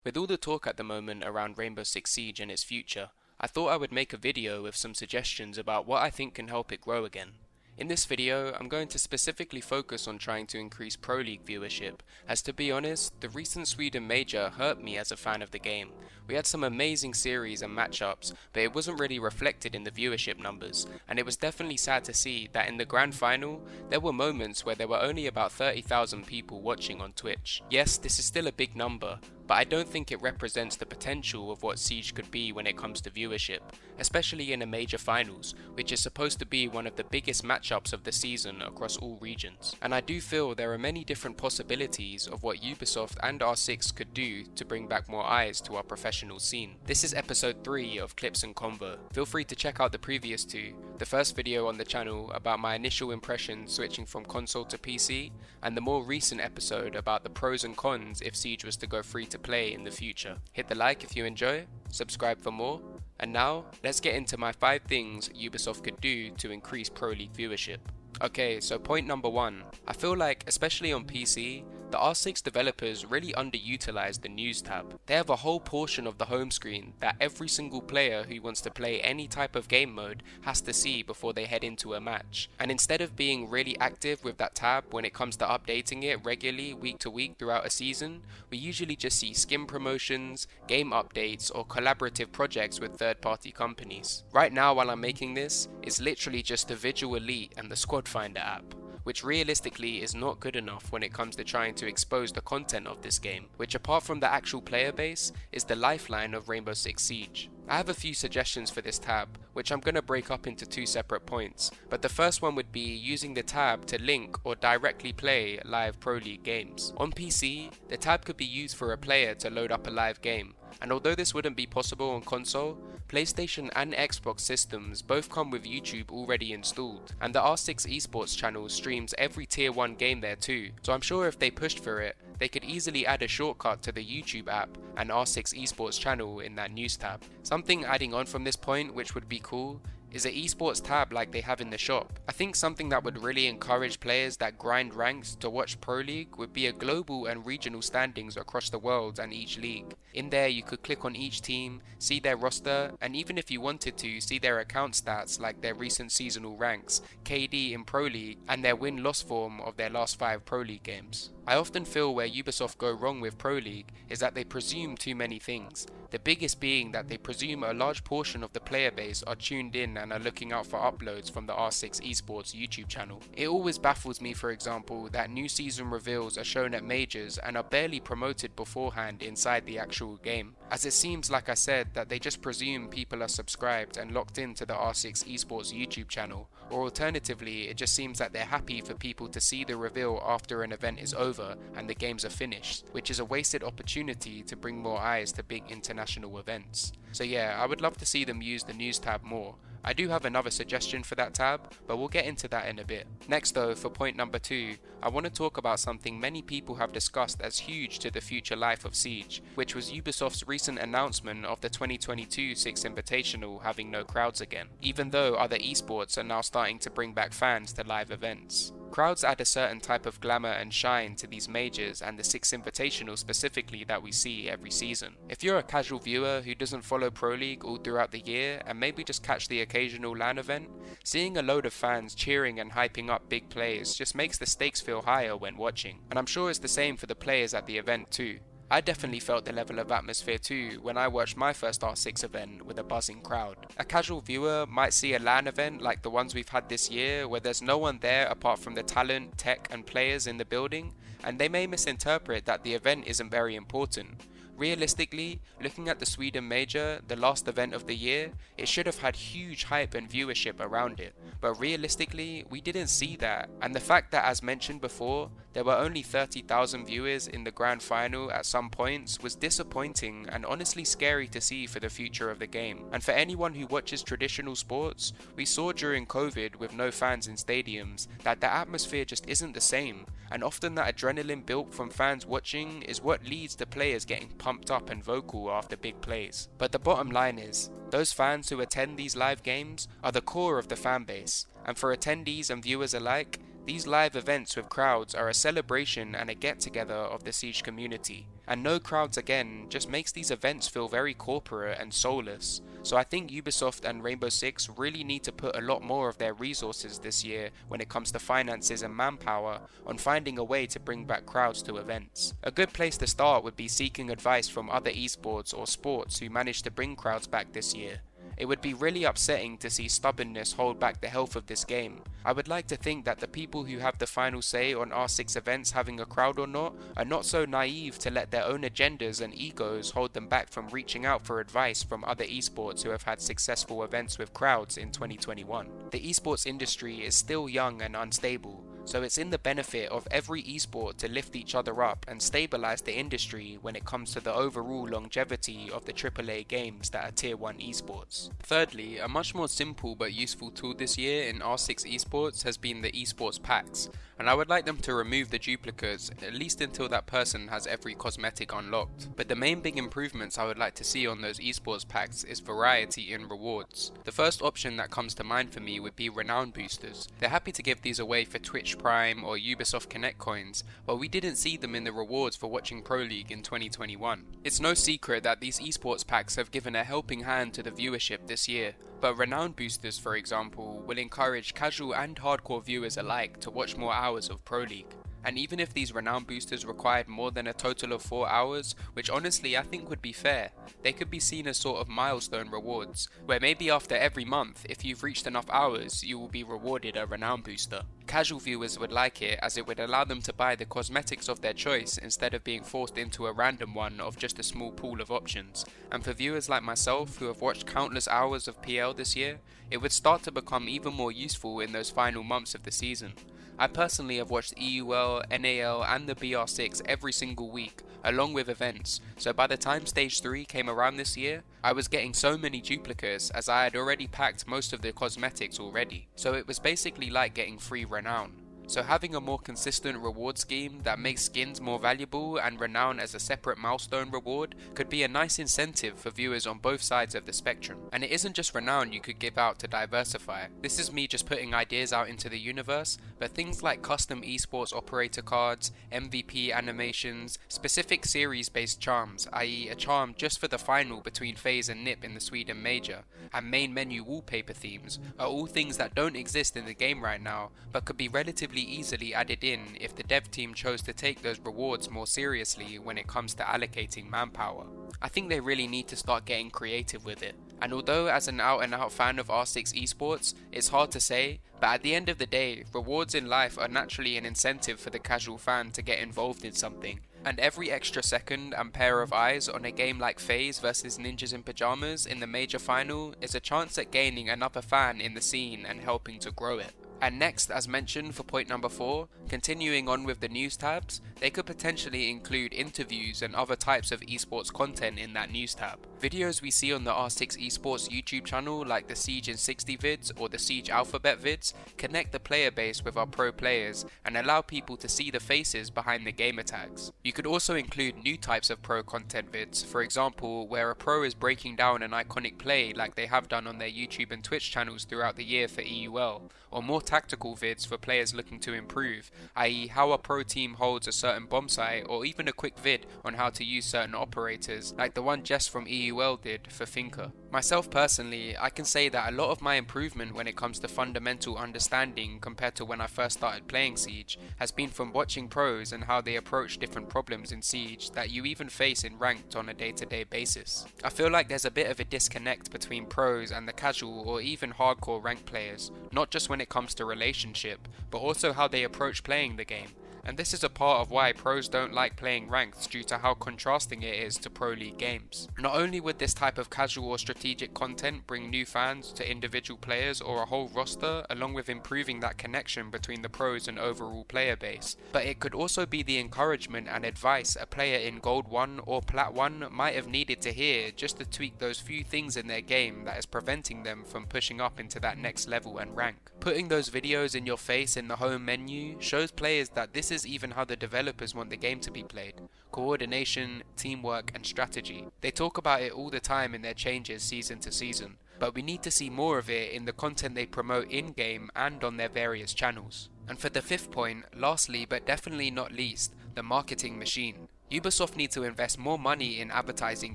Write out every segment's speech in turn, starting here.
With all the talk at the moment around Rainbow Six Siege and its future, I thought I would make a video with some suggestions about what I think can help it grow again. In this video, I'm going to specifically focus on trying to increase Pro League viewership, as to be honest, the recent Sweden Major hurt me as a fan of the game. We had some amazing series and matchups, but it wasn't really reflected in the viewership numbers, and it was definitely sad to see that in the grand final, there were moments where there were only about 30,000 people watching on Twitch. Yes, this is still a big number, but I don't think it represents the potential of what Siege could be when it comes to viewership, especially in a major finals, which is supposed to be one of the biggest matchups of the season across all regions. And I do feel there are many different possibilities of what Ubisoft and R6 could do to bring back more eyes to our professional scene. This is episode 3 of Clips and Convo. Feel free to check out the previous two, the first video on the channel about my initial impressions switching from console to PC, and the more recent episode about the pros and cons if Siege was to go free to play in the future. Hit the like if you enjoy, subscribe for more, and now let's get into my 5 things Ubisoft could do to increase Pro League viewership. Okay, so point number 1. I feel like, especially on PC, the R6 developers really underutilize the news tab. They have a whole portion of the home screen that every single player who wants to play any type of game mode has to see before they head into a match. And instead of being really active with that tab when it comes to updating it regularly week to week throughout a season, we usually just see skin promotions, game updates, or collaborative projects with third-party companies. Right now while I'm making this, it's literally just the Vigil Elite and the Squad Finder app, which realistically is not good enough when it comes to trying to expose the content of this game, which apart from the actual player base, is the lifeline of Rainbow Six Siege. I have a few suggestions for this tab, which I'm going to break up into 2 separate points, but the first one would be using the tab to link or directly play live Pro League games. On PC, the tab could be used for a player to load up a live game, and although this wouldn't be possible on console, PlayStation and Xbox systems both come with YouTube already installed, and the R6 esports channel streams every tier 1 game there too, so I'm sure if they pushed for it, they could easily add a shortcut to the YouTube app and R6 esports channel in that news tab. Something adding on from this point which would be cool is an esports tab like they have in the shop. I think something that would really encourage players that grind ranks to watch Pro League would be a global and regional standings across the world and each league. In there you could click on each team, see their roster, and even if you wanted to, see their account stats like their recent seasonal ranks, KD in Pro League, and their win-loss form of their last 5 Pro League games. I often feel where Ubisoft go wrong with Pro League is that they presume too many things. The biggest being that they presume a large portion of the player base are tuned in and are looking out for uploads from the R6 esports YouTube channel. It always baffles me, for example, that new season reveals are shown at majors and are barely promoted beforehand inside the actual game, as it seems, like I said, that they just presume people are subscribed and locked into the R6 esports YouTube channel, or alternatively it just seems that they're happy for people to see the reveal after an event is over and the games are finished, which is a wasted opportunity to bring more eyes to big international events. So yeah, I would love to see them use the news tab more. I do have another suggestion for that tab, but we'll get into that in a bit. Next though, for point number 2, I want to talk about something many people have discussed as huge to the future life of Siege, which was Ubisoft's recent announcement of the 2022 Six Invitational having no crowds again, even though other esports are now starting to bring back fans to live events. Crowds add a certain type of glamour and shine to these majors and the Six Invitational specifically that we see every season. If you're a casual viewer who doesn't follow Pro League all throughout the year and maybe just catch the occasional LAN event, seeing a load of fans cheering and hyping up big plays just makes the stakes feel higher when watching, and I'm sure it's the same for the players at the event too. I definitely felt the level of atmosphere too when I watched my first R6 event with a buzzing crowd. A casual viewer might see a LAN event like the ones we've had this year where there's no one there apart from the talent, tech and players in the building, and they may misinterpret that the event isn't very important. Realistically, looking at the Sweden Major, the last event of the year, it should have had huge hype and viewership around it, but realistically, we didn't see that, and the fact that, as mentioned before, there were only 30,000 viewers in the grand final at some points was disappointing and honestly scary to see for the future of the game. And for anyone who watches traditional sports, we saw during COVID with no fans in stadiums that the atmosphere just isn't the same, and often that adrenaline built from fans watching is what leads to players getting pumped up and vocal after big plays. But the bottom line is, those fans who attend these live games are the core of the fan base, and for attendees and viewers alike, These live events with crowds are a celebration and a get-together of the Siege community, and no crowds again just makes these events feel very corporate and soulless. So I think Ubisoft and Rainbow Six really need to put a lot more of their resources this year when it comes to finances and manpower on finding a way to bring back crowds to events. A good place to start would be seeking advice from other esports or sports who managed to bring crowds back this year. It would be really upsetting to see stubbornness hold back the health of this game. I would like to think that the people who have the final say on R6 events having a crowd or not are not so naive to let their own agendas and egos hold them back from reaching out for advice from other esports who have had successful events with crowds in 2021. The esports industry is still young and unstable, so it's in the benefit of every esport to lift each other up and stabilize the industry when it comes to the overall longevity of the AAA games that are tier 1 esports. Thirdly, a much more simple but useful tool this year in R6 esports has been the esports packs, and I would like them to remove the duplicates, at least until that person has every cosmetic unlocked. But the main big improvements I would like to see on those esports packs is variety in rewards. The first option that comes to mind for me would be renown boosters. They're happy to give these away for Twitch Prime or Ubisoft Connect coins, but we didn't see them in the rewards for watching Pro League in 2021. It's no secret that these esports packs have given a helping hand to the viewership this year, but renown boosters, for example, will encourage casual and hardcore viewers alike to watch more hours of Pro League. And even if these renown boosters required more than a total of 4 hours, which honestly I think would be fair, they could be seen as sort of milestone rewards, where maybe after every month, if you've reached enough hours, you will be rewarded a renown booster. Casual viewers would like it as it would allow them to buy the cosmetics of their choice instead of being forced into a random one of just a small pool of options. And for viewers like myself who have watched countless hours of PL this year, it would start to become even more useful in those final months of the season. I personally have watched EUL, NAL and the BR6 every single week, along with events, so by the time Stage 3 came around this year, I was getting so many duplicates as I had already packed most of the cosmetics already, so it was basically like getting free renown. So having a more consistent reward scheme that makes skins more valuable and renown as a separate milestone reward could be a nice incentive for viewers on both sides of the spectrum. And it isn't just renown you could give out to diversify. This is me just putting ideas out into the universe, but things like custom esports operator cards, MVP animations, specific series based charms, i.e. a charm just for the final between FaZe and NiP in the Sweden Major, and main menu wallpaper themes are all things that don't exist in the game right now, but could be relatively easily added in if the dev team chose to take those rewards more seriously when it comes to allocating manpower. I think they really need to start getting creative with it. And although as an out and out fan of R6 esports, it's hard to say, but at the end of the day, rewards in life are naturally an incentive for the casual fan to get involved in something. And every extra second and pair of eyes on a game like FaZe versus Ninjas in Pyjamas in the major final is a chance at gaining another fan in the scene and helping to grow it. And next, as mentioned for point number 4, continuing on with the news tabs, they could potentially include interviews and other types of esports content in that news tab. Videos we see on the R6 esports YouTube channel like the Siege in 60 vids or the Siege Alphabet vids connect the player base with our pro players and allow people to see the faces behind the gamer tags. You could also include new types of pro content vids, for example where a pro is breaking down an iconic play like they have done on their YouTube and Twitch channels throughout the year for EUL, or more tactical vids for players looking to improve, i.e. how a pro team holds a certain bomb site, or even a quick vid on how to use certain operators like the one Jess from EUL did for Finker. Myself personally, I can say that a lot of my improvement when it comes to fundamental understanding compared to when I first started playing Siege has been from watching pros and how they approach different problems in Siege that you even face in ranked on a day-to-day basis. I feel like there's a bit of a disconnect between pros and the casual or even hardcore ranked players, not just when it comes to relationship, but also how they approach playing the game. And this is a part of why pros don't like playing ranked due to how contrasting it is to pro league games. Not only would this type of casual or strategic content bring new fans to individual players or a whole roster, along with improving that connection between the pros and overall player base, but it could also be the encouragement and advice a player in Gold 1 or Plat 1 might have needed to hear just to tweak those few things in their game that is preventing them from pushing up into that next level and rank. Putting those videos in your face in the home menu shows players that this is even how the developers want the game to be played. Coordination, teamwork and strategy. They talk about it all the time in their changes season to season, but we need to see more of it in the content they promote in-game and on their various channels. And for the fifth point, lastly but definitely not least, the marketing machine. Ubisoft need to invest more money in advertising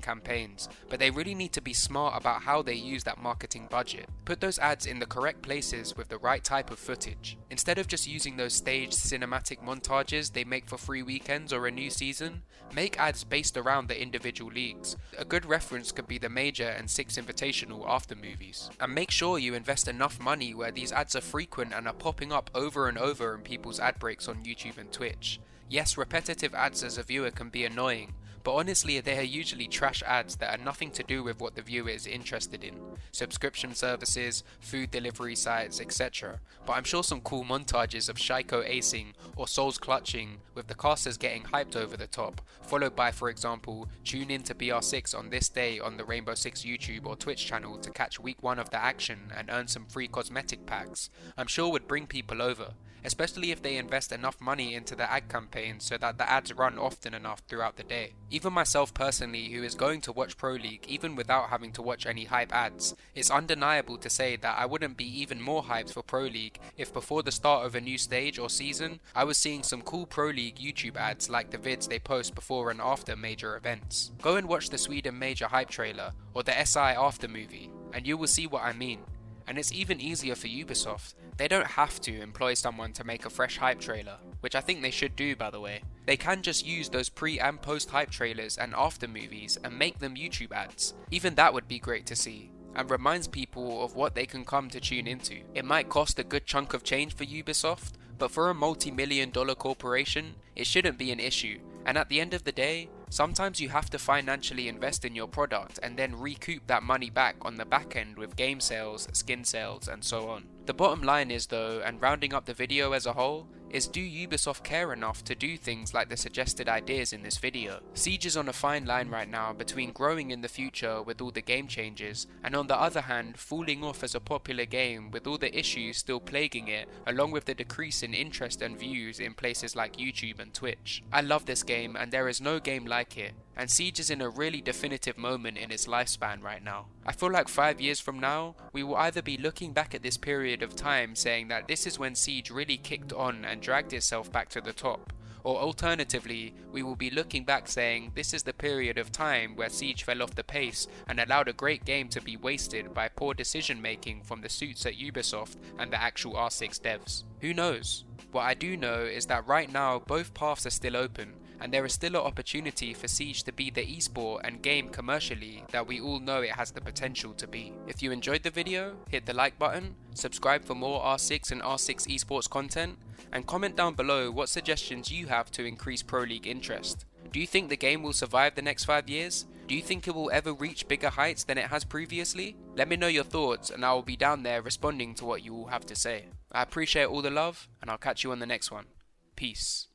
campaigns, but they really need to be smart about how they use that marketing budget. Put those ads in the correct places with the right type of footage. Instead of just using those staged cinematic montages they make for free weekends or a new season, make ads based around the individual leagues. A good reference could be the Major and Six Invitational after movies. And make sure you invest enough money where these ads are frequent and are popping up over and over in people's ad breaks on YouTube and Twitch. Yes, repetitive ads as a viewer can be annoying, but honestly they are usually trash ads that are nothing to do with what the viewer is interested in. Subscription services, food delivery sites, etc. But I'm sure some cool montages of Shaiko acing or Souls clutching with the casters getting hyped over the top, followed by, for example, tune in to BR6 on this day on the Rainbow Six YouTube or Twitch channel to catch week 1 of the action and earn some free cosmetic packs, I'm sure would bring people over, especially if they invest enough money into the ad campaign so that the ads run often enough throughout the day. Even myself personally, who is going to watch Pro League even without having to watch any hype ads, it's undeniable to say that I wouldn't be even more hyped for Pro League if before the start of a new stage or season, I was seeing some cool Pro League YouTube ads like the vids they post before and after major events. Go and watch the Sweden Major hype trailer or the SI after movie, and you will see what I mean. And it's even easier for Ubisoft. They don't have to employ someone to make a fresh hype trailer, which I think they should do, by the way. They can just use those pre and post hype trailers and after movies and make them YouTube ads. Even that would be great to see, and reminds people of what they can come to tune into. It might cost a good chunk of change for Ubisoft, but for a multi-million-dollar corporation, it shouldn't be an issue. And at the end of the day, sometimes you have to financially invest in your product and then recoup that money back on the back end with game sales, skin sales, and so on. The bottom line is though, and rounding up the video as a whole, is do Ubisoft care enough to do things like the suggested ideas in this video? Siege is on a fine line right now between growing in the future with all the game changes, and on the other hand falling off as a popular game with all the issues still plaguing it, along with the decrease in interest and views in places like YouTube and Twitch. I love this game and there is no game like it, and Siege is in a really definitive moment in its lifespan right now. I feel like 5 years from now, we will either be looking back at this period of time saying that this is when Siege really kicked on and dragged itself back to the top, or alternatively, we will be looking back saying this is the period of time where Siege fell off the pace and allowed a great game to be wasted by poor decision making from the suits at Ubisoft and the actual R6 devs. Who knows? What I do know is that right now both paths are still open, and there is still an opportunity for Siege to be the esport and game commercially that we all know it has the potential to be. If you enjoyed the video, hit the like button, subscribe for more R6 and R6 esports content, and comment down below what suggestions you have to increase Pro League interest. Do you think the game will survive the next 5 years? Do you think it will ever reach bigger heights than it has previously? Let me know your thoughts and I will be down there responding to what you all have to say. I appreciate all the love and I'll catch you on the next one. Peace.